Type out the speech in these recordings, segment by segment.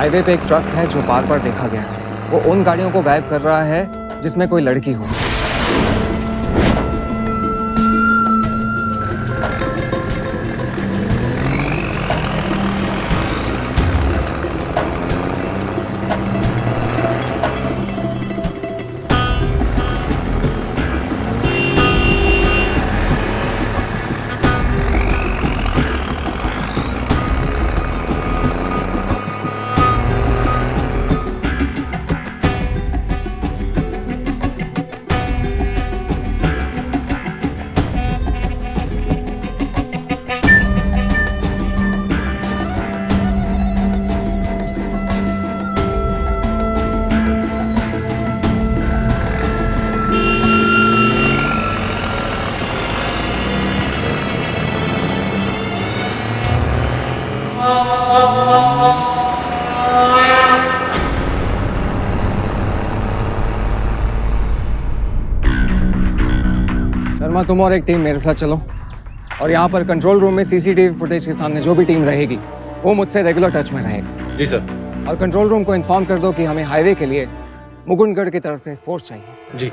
Highway पे एक truck है जो बार बार देखा गया है। वो उन गाड़ियों को गायब कर रहा है जिसमें कोई लड़की हो। शर्मा, तुम और एक टीम मेरे साथ चलो और यहाँ पर कंट्रोल रूम में सीसीटीवी फुटेज के सामने जो भी टीम रहेगी वो मुझसे रेगुलर टच में रहेगी। जी सर। और कंट्रोल रूम को इन्फॉर्म कर दो कि हमें हाईवे के लिए मुकुंदगढ़ की तरफ से फोर्स चाहिए। जी।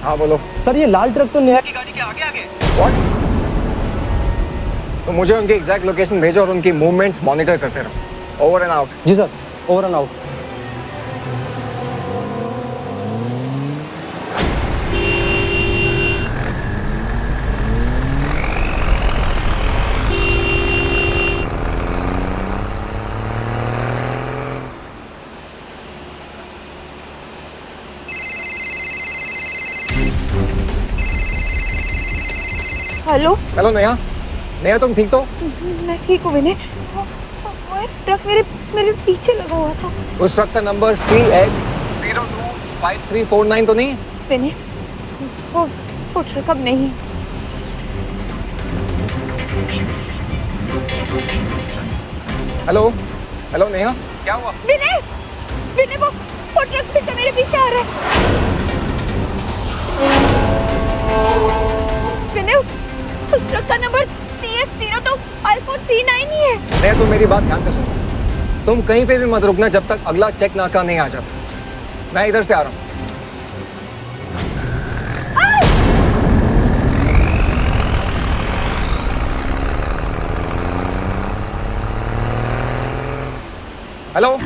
हाँ बोलो। सर ये लाल ट्रक तो नेहा की गाड़ी के आगे आगे। व्हाट? तो मुझे उनकी एग्जैक्ट लोकेशन भेजो और उनकी मूवमेंट्स मॉनिटर करते रहो। Over and out. जी sir, over and out. Hello. Hello Neha. Neha तुम ठीक तो? मैं ठीक हूँ विनय। वो एक ट्रक मेरे पीछे लगा हुआ था। उस ट्रक का नंबर CX025349 तो नहीं? विनय वो ट्रक अब नहीं। हेलो हेलो नेहा, क्या हुआ? विनय विनय वो ट्रक फिर से मेरे पीछे आ रहा है। विनय उस ट्रक का नंबर CX025439 ही है। नेहा तुम मेरी बात ध्यान से सुनो। तुम कहीं पे भी मत रुकना जब तक अगला चेक नाका नहीं आ जाता। मैं इधर से आ रहा हूँ। Hello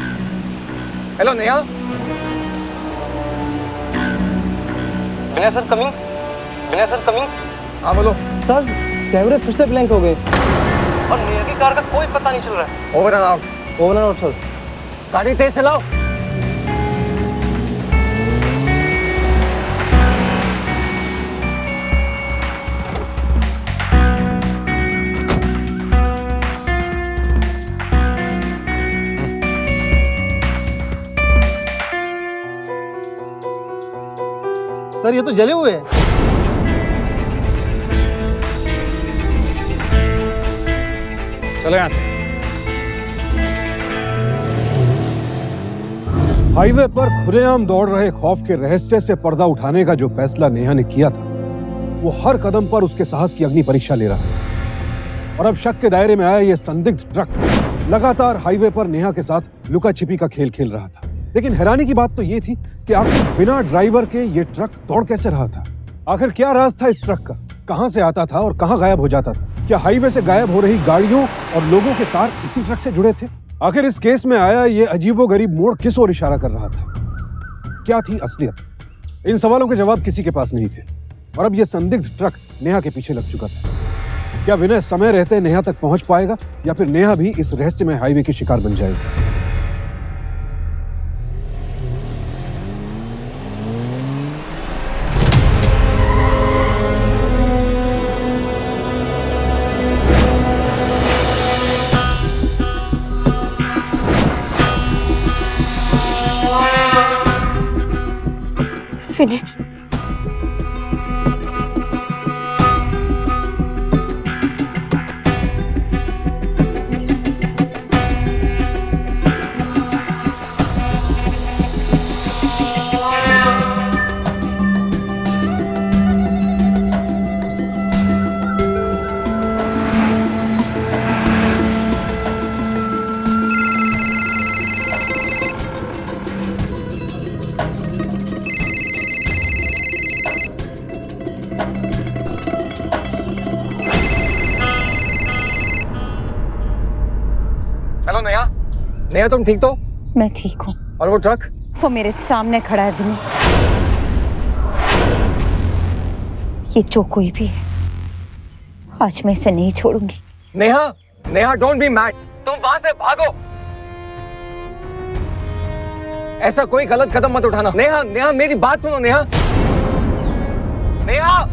hello Neha. Vinay sir coming. Vinay sir coming. हाँ बोलो। सर कैमरे फिर से ब्लैंक हो गए और नेहा की कार का कोई पता नहीं चल रहा है। Over and out. Over and out sir. गाड़ी तेज चलाओ। सर ये तो जले हुए हैं। चलो यहाँ से। हाईवे पर खुलेआम दौड़ रहे खौफ के रहस्य से पर्दा उठाने का जो फैसला नेहा ने किया था, वो हर कदम पर उसके साहस की अग्नि परीक्षा ले रहा था। और अब शक के दायरे में आया ये संदिग्ध ट्रक लगातार हाईवे पर नेहा के साथ लुका छिपी का खेल खेल रहा था। लेकिन हैरानी की बात तो ये थी कि आखिर बिना ड्राइवर के ये ट्रक दौड़ कैसे रहा था। आखिर क्या राज था इस ट्रक का, कहां से आता था और कहां गायब हो जाता था। क्या हाईवे से गायब हो रही गाड़ियों और लोगों के तार इसी ट्रक से जुड़े थे। आखिर इस केस में आया ये अजीबोगरीब मोड़ किस ओर इशारा कर रहा था। क्या थी असलियत? इन सवालों के जवाब किसी के पास नहीं थे। और अब यह संदिग्ध ट्रक नेहा के पीछे लग चुका था। क्या विनय समय रहते नेहा तक पहुंच पाएगा या फिर नेहा भी इस रहस्यमय हाईवे की शिकार बन जाएगी। विनय, हेलो नेहा, नेहा तुम ठीक तो? मैं ठीक हूँ। और वो ट्रक? वो मेरे सामने खड़ा है विनय। ये जो कोई भी है, आज मैं इसे नहीं छोड़ूंगी। Neha, Neha don't be mad, तुम वहां से भागो। ऐसा कोई गलत कदम मत उठाना। नेहा, नेहा मेरी बात सुनो नेहा। नेहा,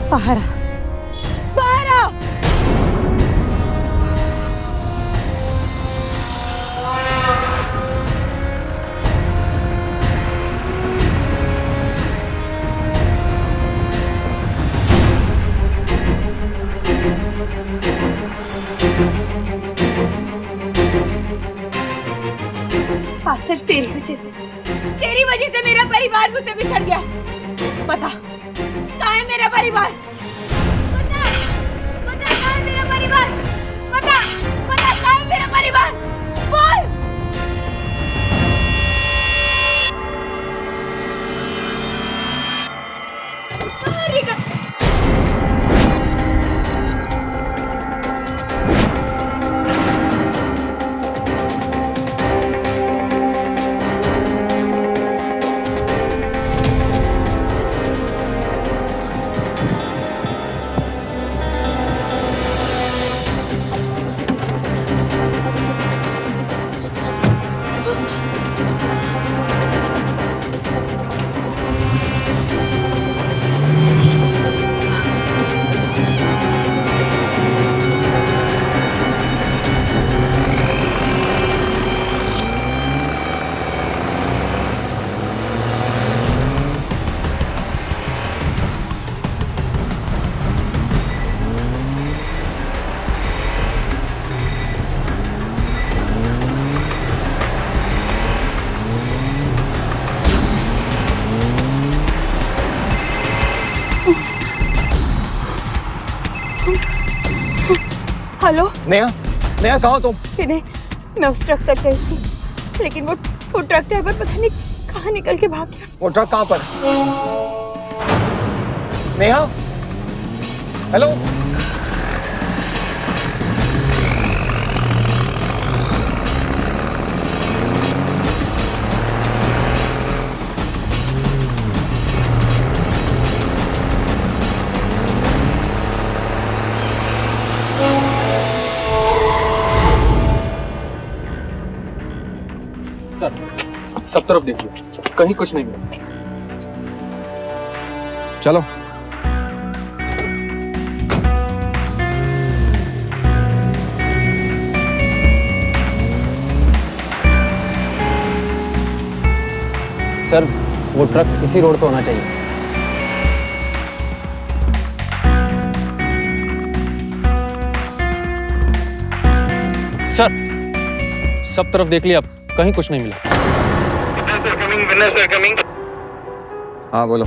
बाहर आ, बाहर आ। आज सिर्फ तेरी वजह से मेरा परिवार मुझसे बिछड़ गया। बता, कहाँ है मेरा परिवार? बता, बता कहाँ है मेरा परिवार? बता, बता कहाँ है मेरा परिवार? बोल। हेलो नेहा, नेहा कहाँ हो तुम? विनय, मैं उस ट्रक तक गई थी, लेकिन वो ट्रक ड्राइवर पता नहीं कहाँ निकल के भाग गया। वो ट्रक कहाँ पर? नेहा, हेलो। सब तरफ देखिए, कहीं कुछ नहीं मिला। चलो। सर, वो ट्रक इसी रोड पे होना चाहिए। सर, सब तरफ देख लिया, कहीं कुछ नहीं मिला। हाँ बोलो।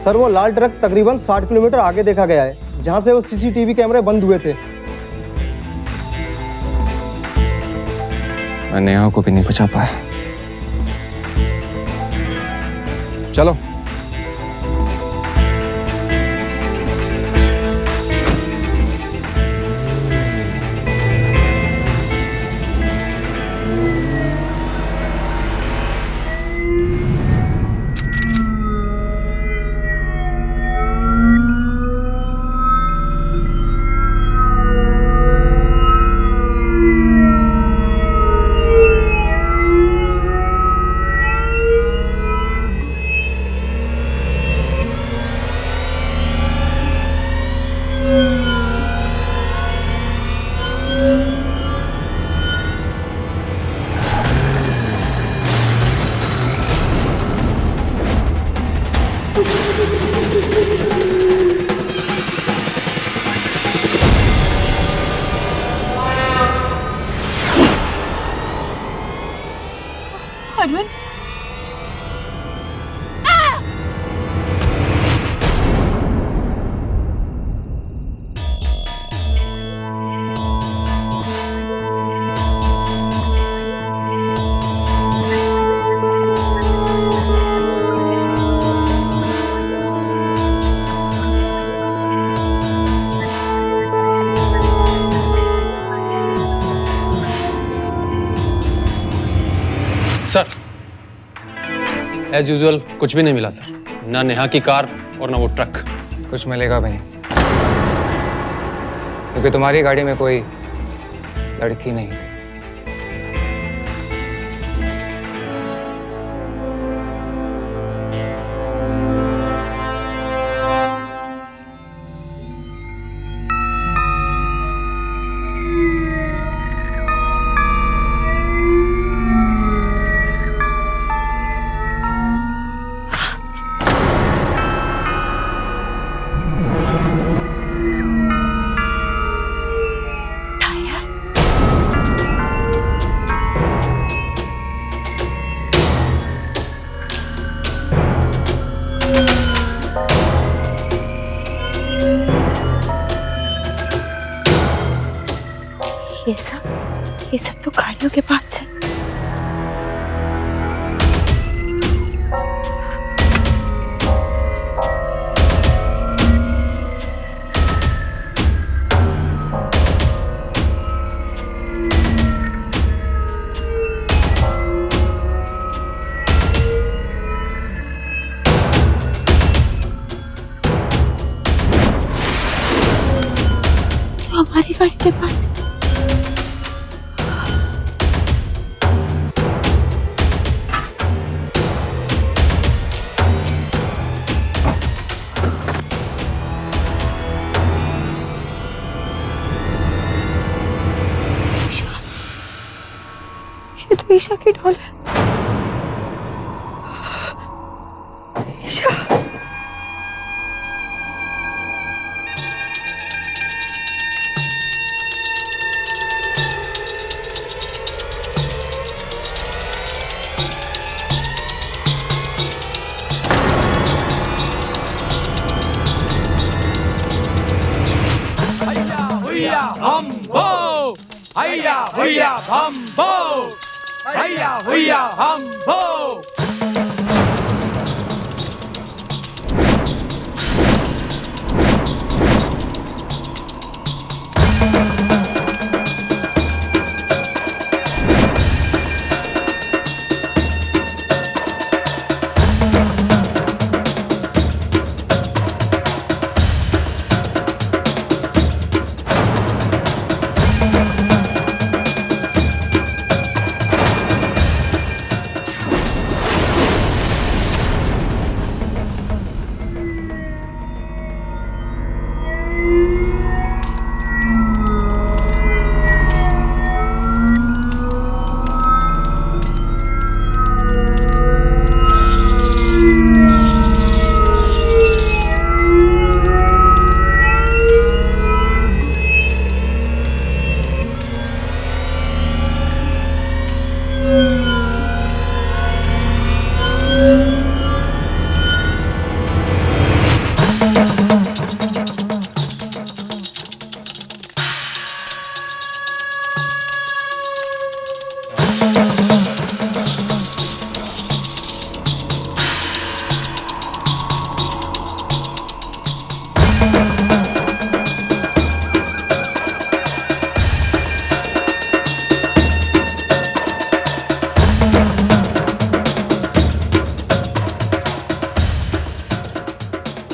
सर वो लाल ट्रक तकरीबन 60 किलोमीटर आगे देखा गया है, जहाँ से वो सीसीटीवी कैमरे बंद हुए थे। मैं नेहा को भी नहीं बचा पाया। चलो। एज यूजुअल कुछ भी नहीं मिला सर, ना नेहा की कार और ना वो ट्रक। कुछ मिलेगा भी नहीं, क्योंकि तुम्हारी गाड़ी में कोई लड़की नहीं थी। ये सब तो गाड़ियों के पार्ट्स हैं। तो हमारी गाड़ी के पार्ट्स। ये तो ईशा की ढोल है। ईशा। हुइया हम हो, हैया हुइया हम हो, हैया हुइया हम हो।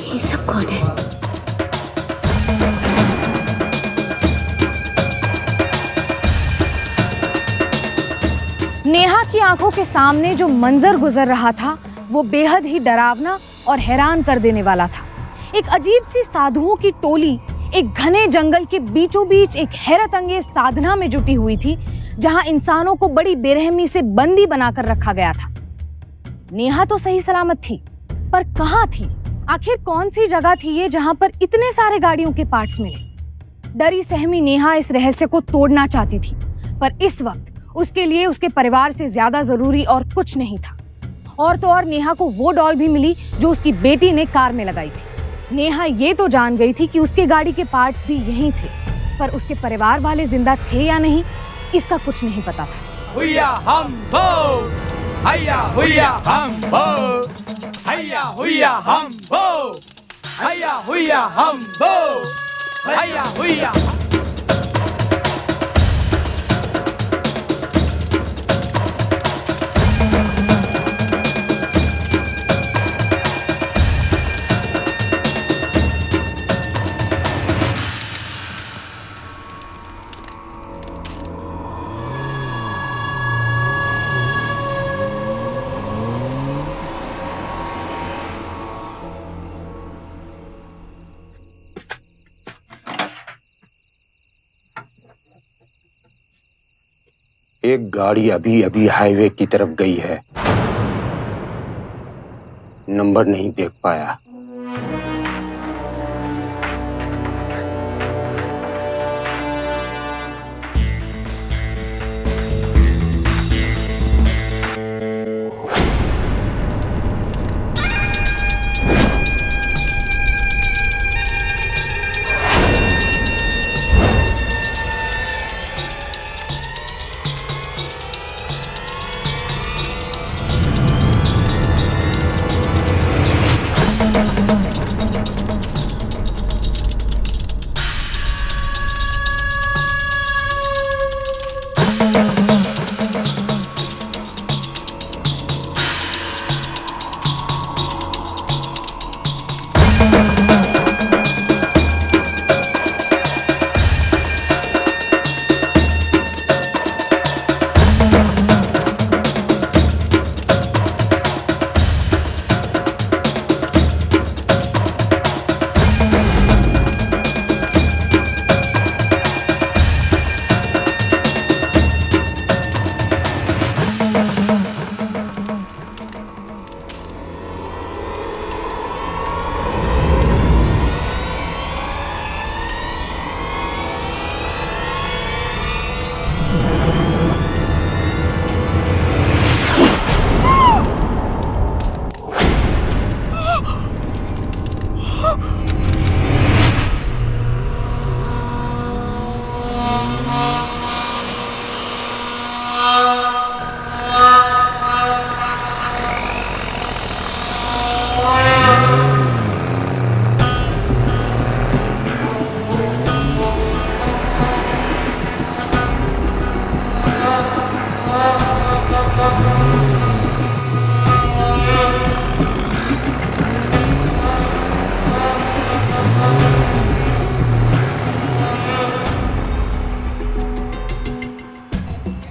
ये सब कौन है? नेहा की आंखों के सामने जो मंजर गुजर रहा था वो बेहद ही डरावना और हैरान कर देने वाला था। एक अजीब सी साधुओं की टोली एक घने जंगल के बीचों बीच एक हैरत अंगेज साधना में जुटी हुई थी, जहां इंसानों को बड़ी बेरहमी से बंदी बनाकर रखा गया था। नेहा तो सही सलामत थी, पर कहां थी? आखिर कौन सी जगह थी ये जहां पर इतने सारे गाड़ियों के पार्ट्स मिले? डरी सहमी नेहा इस रहस्य को तोड़ना चाहती थी, पर इस वक्त उसके लिए उसके परिवार से ज्यादा जरूरी और कुछ नहीं था। और तो और नेहा को वो डॉल भी मिली जो उसकी बेटी ने कार में लगाई थी। नेहा ये तो जान गई थी कि उसके गाड़ी के पार्ट्स भी यहीं थे, पर उसके परिवार वाले जिंदा थे या नहीं, इसका कुछ नहीं पता था। हुइया हम हो, हैया हुइया हम हो, हैया हुइया हम हो, हैया हुइया हम हो, हैया हुइया। एक गाड़ी अभी अभी हाईवे की तरफ गई है, नंबर नहीं देख पाया।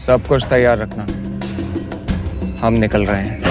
सब कुछ तैयार रखना, हम निकल रहे हैं।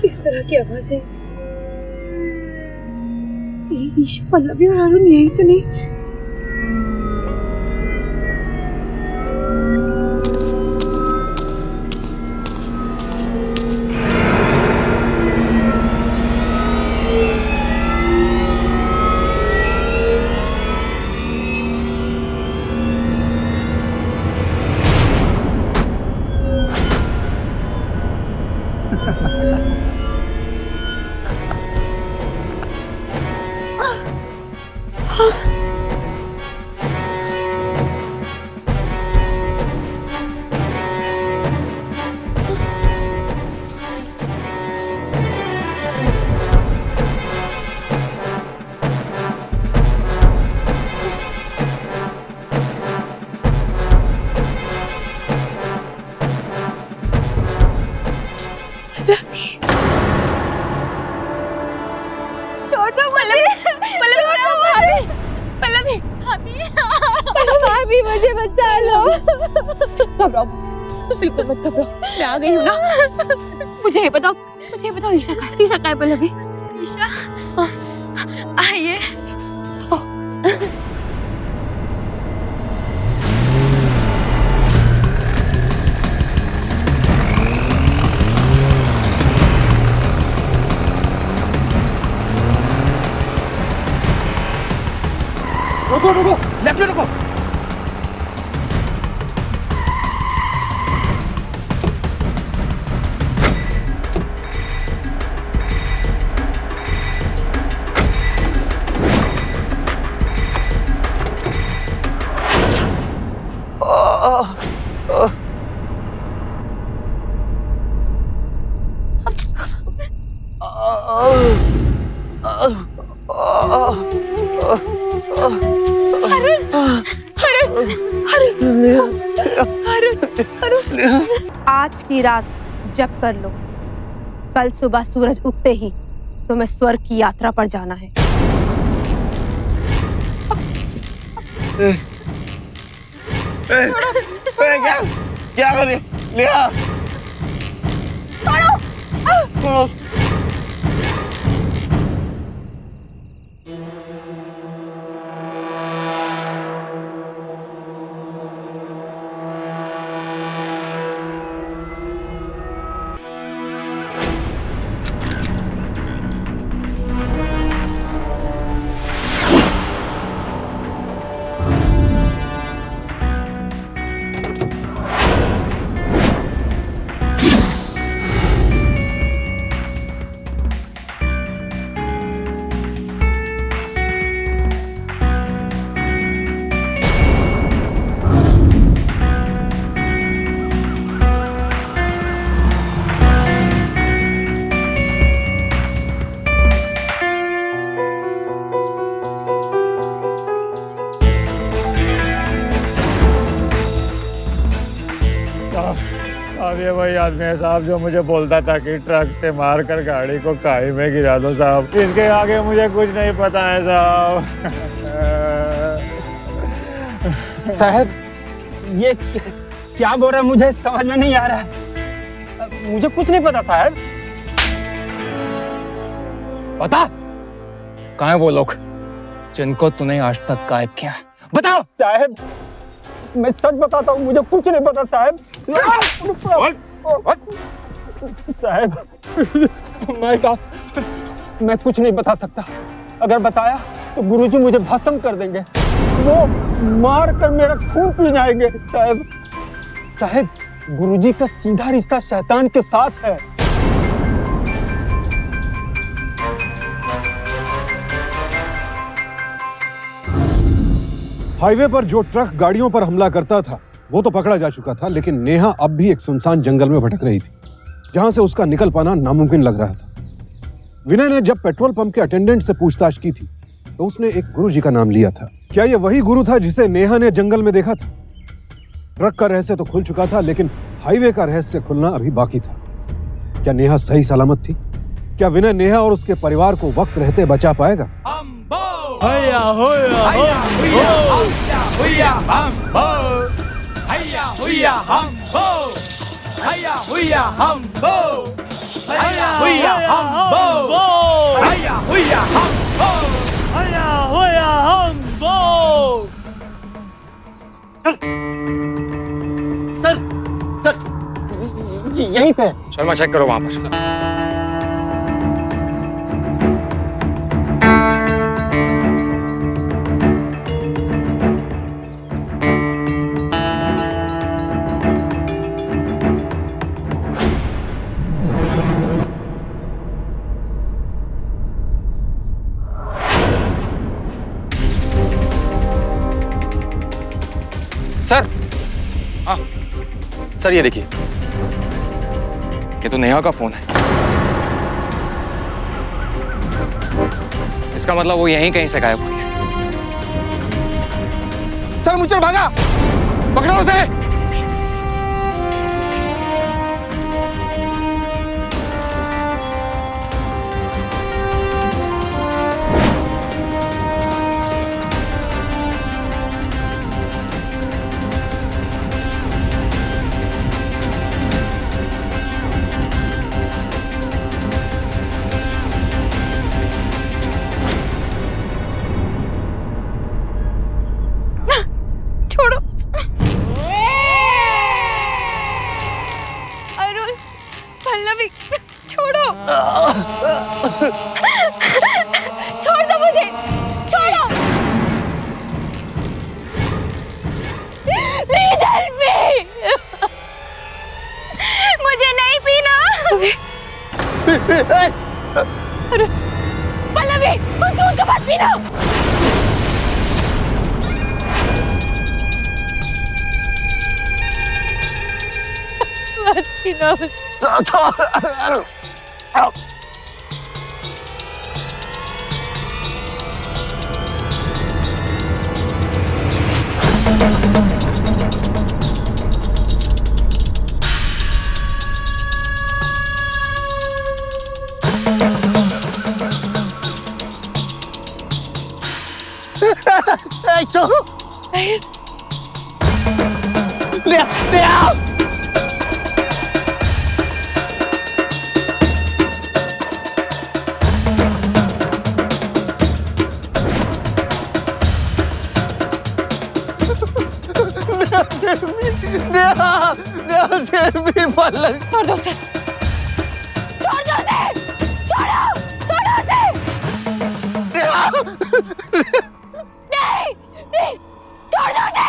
किस तरह की आवाज है? ये ईशा, पल्लवी और अरुण यही तो नहीं? पल्लवी, मुझे बचा लो। घबराओ बिल्कुल मत घबराओ, मैं आ गई हूँ ना। मुझे ये बताओ ईशा कहाँ है पल्लवी? ईशा आइए। रुको रुको, लेफ्ट में रुको। आज की रात जप कर लो, कल सुबह सूरज उगते ही तुम्हें स्वर्ग की यात्रा पर जाना है। क्या करे लिया? अब ये वही आदमी है साहब जो मुझे बोलता था कि ट्रक से मार कर गाड़ी को खाई में गिरा दो साहब। इसके आगे मुझे कुछ नहीं पता है साहब। साहब ये क्या बोल रहा है, मुझे समझ में नहीं आ रहा है। मुझे कुछ नहीं पता साहब। बता कहाँ है वो लोग जिनको तूने आज तक गायब किया? बताओ साहब मैं सच बताता हूँ, मुझे कुछ नहीं पता साहब। साहब मैं कुछ नहीं बता सकता। अगर बताया तो गुरुजी मुझे भस्म कर देंगे, वो मार कर मेरा खून पी जाएंगे। साहब गुरुजी का सीधा रिश्ता शैतान के साथ है। हाईवे पर जो ट्रक गाड़ियों पर हमला करता था वो तो पकड़ा जा चुका था, लेकिन नेहा अब भी एक सुनसान जंगल में भटक रही थी जहां से उसका निकल पाना नामुमकिन लग रहा था। विनय ने जब पेट्रोल पंप के अटेंडेंट से पूछताछ की थी तो उसने एक गुरुजी का नाम लिया था। क्या यह वही गुरु था जिसे नेहा ने जंगल में देखा था? ट्रक का रहस्य तो खुल चुका था, लेकिन हाईवे का रहस्य खुलना अभी बाकी था। क्या नेहा सही सलामत थी? क्या विनय नेहा और उसके परिवार को वक्त रहते बचा पाएगा? हैया होया हैया हम हो, हैया होया हम हो, हैया होया हम हो, हैया होया हम हो, हैया होया हम हो, हैया होया हम हो। सर यहीं पे। चल मैं चेक करो वहां पर। सर, हाँ सर ये देखिए, ये तो नेहा का फोन है। इसका मतलब वो यहीं कहीं से गायब हुई है। सर मुझे भागा, पकड़ो उसे। छोड़ दो उसे, छोड़ दो उसे, छोड़ो, छोड़ो उसे। नहीं, नहीं, छोड़ दो उसे।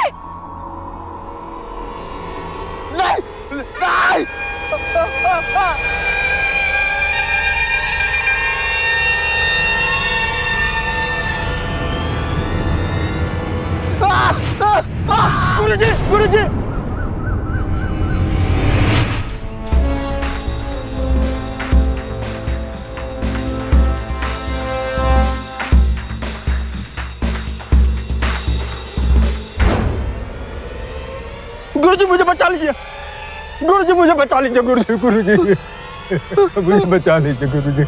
गुरुजी, गुरुजी। गुरुजी मुझे बचा लीजिए, गुरुजी मुझे बचा लीजिए, गुरुजी, गुरुजी मुझे बचा लीजिए गुरुजी।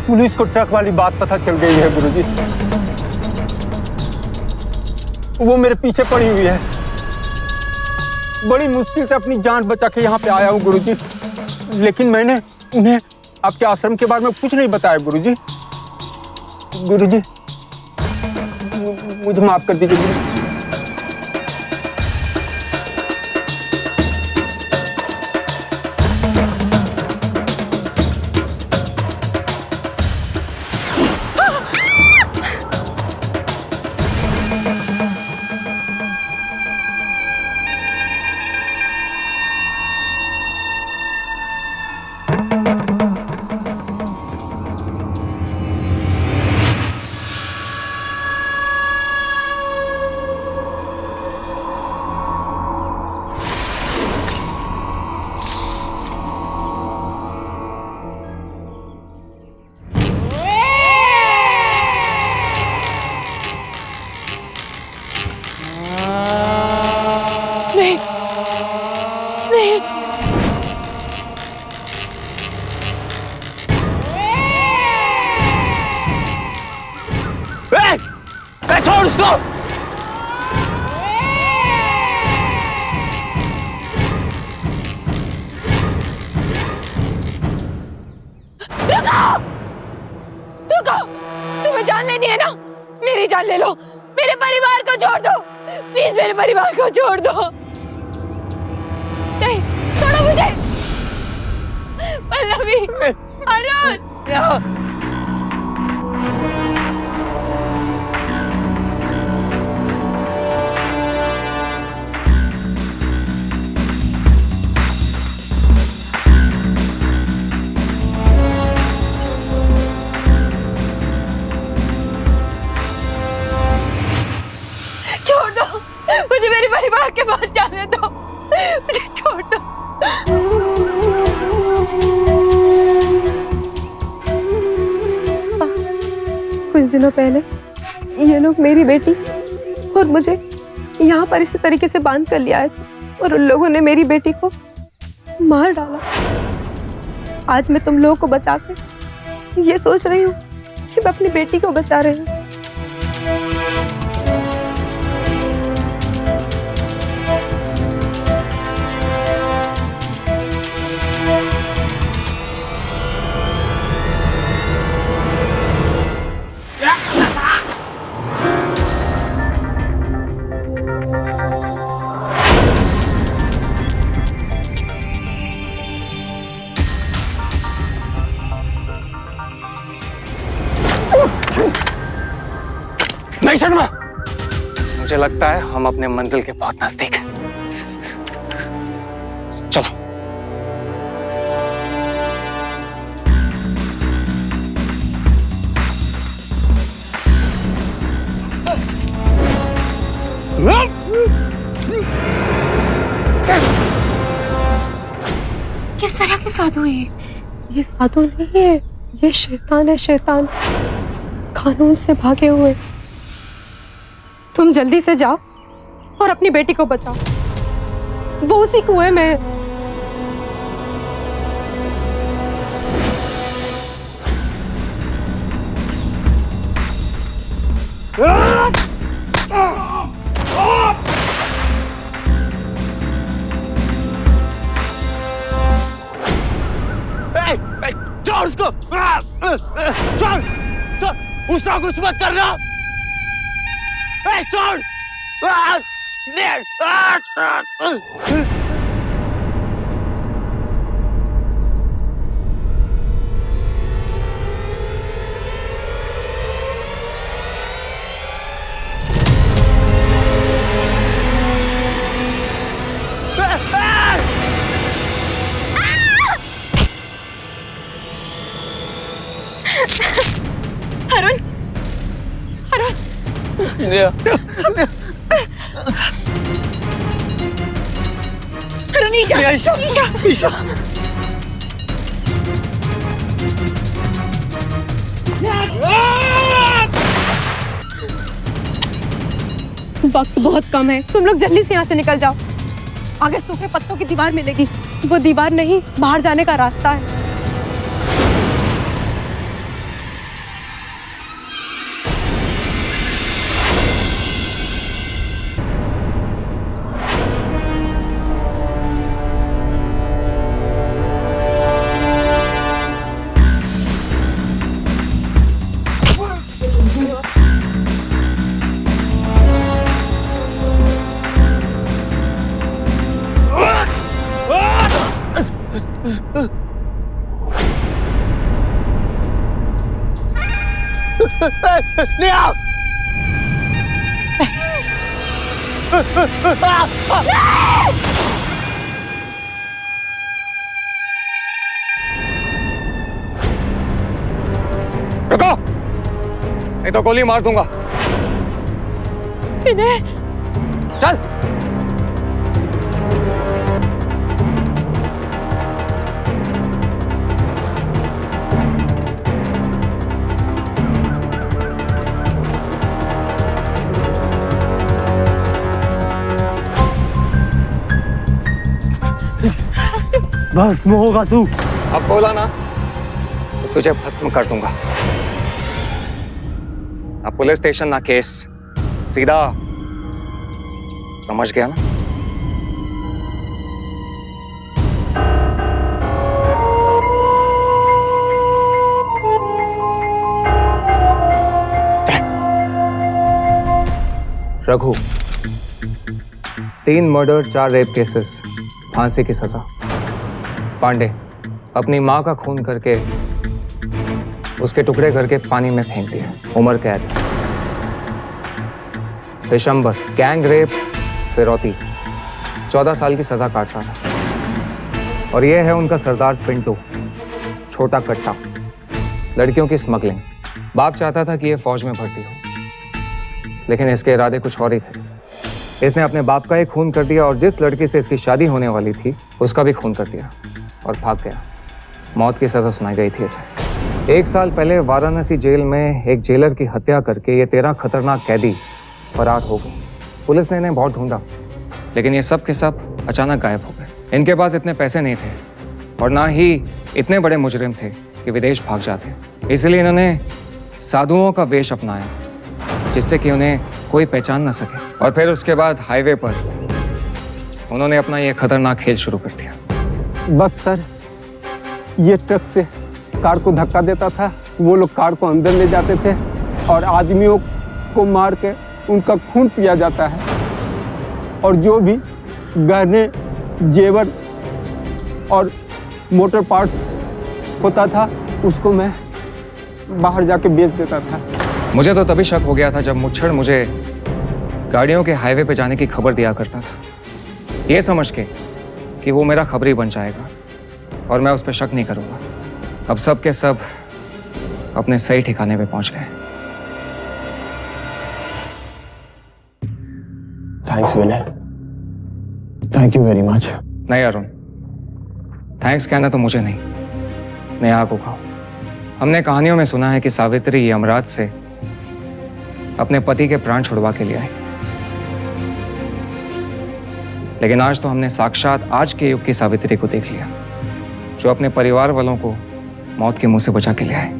पुलिस को ट्रक वाली बात पता चल गई है गुरुजी, वो मेरे पीछे पड़ी हुई है। बड़ी मुश्किल से अपनी जान बचा के यहाँ पे आया हूँ गुरुजी, लेकिन मैंने उन्हें आपके आश्रम के बारे में कुछ नहीं बताया गुरुजी। गुरुजी मुझे माफ कर दीजिए गुरुजी। छोड़ उसको। रुको, तुम्हें जान लेनी है ना, मेरी जान ले लो, मेरे परिवार को छोड़ दो, प्लीज मेरे परिवार को छोड़ दो। नहीं, छोड़ो मुझे। पल्लवी, अरुण, छोड़ दो मुझे, मेरे परिवार के पास जाने दो, मुझे छोड़ दो। कुछ दिनों पहले ये लोग मेरी बेटी और मुझे यहाँ पर इसी तरीके से बांध कर ले आए थे और उन लोगों ने मेरी बेटी को मार डाला। आज मैं तुम लोगों को बचा कर ये सोच रही हूँ कि मैं अपनी बेटी को बचा रही हूँ। नहीं शर्मा, मुझे लगता है हम अपने मंजिल के बहुत नजदीक हैं। चलो। किस तरह के साधु है ये साधु नहीं है, ये शैतान है, शैतान, कानून से भागे हुए। तुम जल्दी से जाओ और अपनी बेटी को बचाओ, वो उसी कुएं में है। छोड़ उसको, छोड़, छोड़, उसका कुछ मत करना। छोड़, अरुण, अरुण, अरुण, ईशा, ईशा, ईशा। वक्त बहुत कम है, तुम लोग जल्दी से यहाँ से निकल जाओ। आगे सूखे पत्तों की दीवार मिलेगी, वो दीवार नहीं, बाहर जाने का रास्ता है। नेहा! रुको, नहीं तो गोली मार दूंगा। इन्हें चल। भस्म होगा तू। अब बोला ना तो तुझे भस्म कर दूंगा। अब पुलिस स्टेशन ना केस, सीधा, समझ गया ना? रघु, 3 मर्डर, 4 रेप केसेस, फांसी की सजा। पांडे, अपनी माँ का खून करके उसके टुकड़े करके पानी में फेंक दिया, उम्र कैद। विशंबर, गैंग रेप, फिरौती, 14 साल की सजा काट रहा था। और ये है उनका सरदार पिंटू, छोटा कट्टा, लड़कियों की स्मगलिंग। बाप चाहता था कि ये फौज में भर्ती हो, लेकिन इसके इरादे कुछ और ही थे। इसने अपने बाप का ही खून कर दिया और जिस लड़की से इसकी शादी होने वाली थी उसका भी खून कर दिया और भाग गया। मौत की सजा सुनाई गई थी इसे। 1 साल पहले वाराणसी जेल में एक जेलर की हत्या करके ये 13 खतरनाक कैदी फरार हो गए। पुलिस ने इन्हें बहुत ढूंढा, लेकिन ये सब के सब अचानक गायब हो गए। इनके पास इतने पैसे नहीं थे और ना ही इतने बड़े मुजरिम थे कि विदेश भाग जाते। इसलिए इन्होंने साधुओं का वेश अपनाया, जिससे कि उन्हें कोई पहचान ना सके। और फिर उसके बाद हाईवे पर उन्होंने अपना ये खतरनाक खेल शुरू कर दिया। बस सर, ये ट्रक से कार को धक्का देता था, वो लोग कार को अंदर ले जाते थे और आदमियों को मार के उनका खून पिया जाता है। और जो भी गहने, जेवर और मोटर पार्ट्स होता था उसको मैं बाहर जाके बेच देता था। मुझे तो तभी शक हो गया था जब मुच्छड़ मुझे गाड़ियों के हाईवे पे जाने की खबर दिया करता था, ये समझ के कि वो मेरा खबरी बन जाएगा और मैं उस पर शक नहीं करूंगा। अब सब के सब अपने सही ठिकाने पे पहुंच गए। Thanks Vinay, thank you very much. नहीं अरुण, थैंक्स कहना तो मुझे नहीं, नेहा को कहो। हमने कहानियों में सुना है कि सावित्री यमराज से अपने पति के प्राण छुड़वा के लिए आई, लेकिन आज तो हमने साक्षात आज के युग की सावित्री को देख लिया, जो अपने परिवार वालों को मौत के मुंह से बचा के ले आए।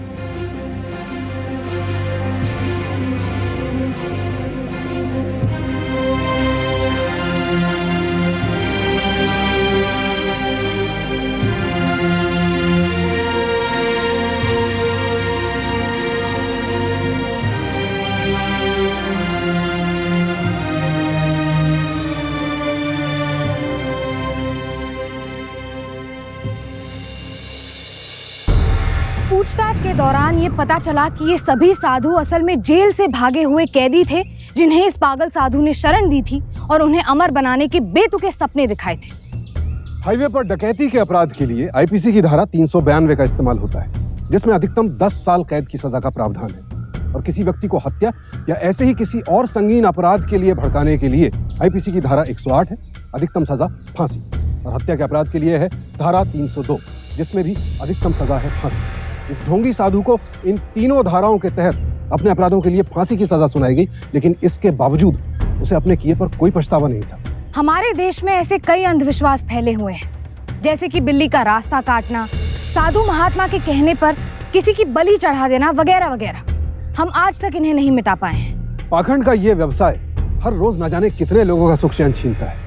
पूछताछ के दौरान ये पता चला कि ये सभी साधु असल में जेल से भागे हुए कैदी थे, जिन्हें इस पागल साधु ने शरण दी थी और उन्हें अमर बनाने के बेतुके सपने दिखाए थे। हाईवे पर डकैती के अपराध के लिए आईपीसी की धारा 392 का इस्तेमाल होता है, जिसमें अधिकतम 10 साल कैद की सजा का प्रावधान है। और किसी व्यक्ति को हत्या या ऐसे ही किसी और संगीन अपराध के लिए भड़काने के लिए आईपीसी की धारा 108 है, अधिकतम सजा फांसी। और हत्या के अपराध के लिए है धारा 302, जिसमें भी अधिकतम सजा है फांसी। इस ढोंगी साधु को इन तीनों धाराओं के तहत अपने अपराधों के लिए फांसी की सजा सुनाई गई, लेकिन इसके बावजूद उसे अपने किए पर कोई पछतावा नहीं था। हमारे देश में ऐसे कई अंधविश्वास फैले हुए हैं, जैसे कि बिल्ली का रास्ता काटना, साधु महात्मा के कहने पर किसी की बलि चढ़ा देना वगैरह वगैरह। हम आज तक इन्हें नहीं मिटा पाए हैं। पाखंड का ये व्यवसाय हर रोज न जाने कितने लोगों का सुख चैन छीनता है।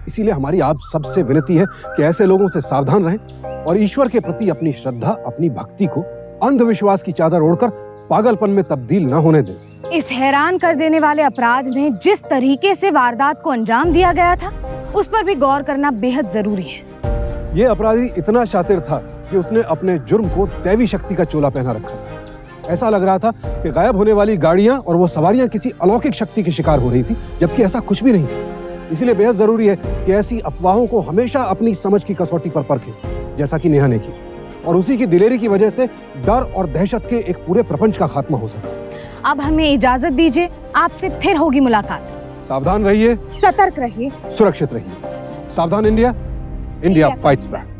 इसीलिए हमारी आप सबसे विनती है कि ऐसे लोगों से सावधान रहें और ईश्वर के प्रति अपनी श्रद्धा, अपनी भक्ति को अंधविश्वास की चादर ओढ़कर पागलपन में तब्दील न होने दें। इस हैरान कर देने वाले अपराध में जिस तरीके से वारदात को अंजाम दिया गया था, उस पर भी गौर करना बेहद जरूरी है। ये अपराधी इतना शातिर था कि उसने अपने जुर्म को दैवी शक्ति का चोला पहना रखा था। ऐसा लग रहा था कि गायब होने वाली गाड़ियां और वो सवारियां किसी अलौकिक शक्ति की शिकार हो रही थी, जबकि ऐसा कुछ भी नहीं था। इसलिए बेहद जरूरी है कि ऐसी अफवाहों को हमेशा अपनी समझ की कसौटी पर परखें, जैसा कि नेहा ने की, और उसी की दिलेरी की वजह से डर और दहशत के एक पूरे प्रपंच का खात्मा हो सका। अब हमें इजाजत दीजिए, आपसे फिर होगी मुलाकात। सावधान रहिए, सतर्क रहिए, सुरक्षित रहिए। सावधान इंडिया, इंडिया फाइट्स बैक।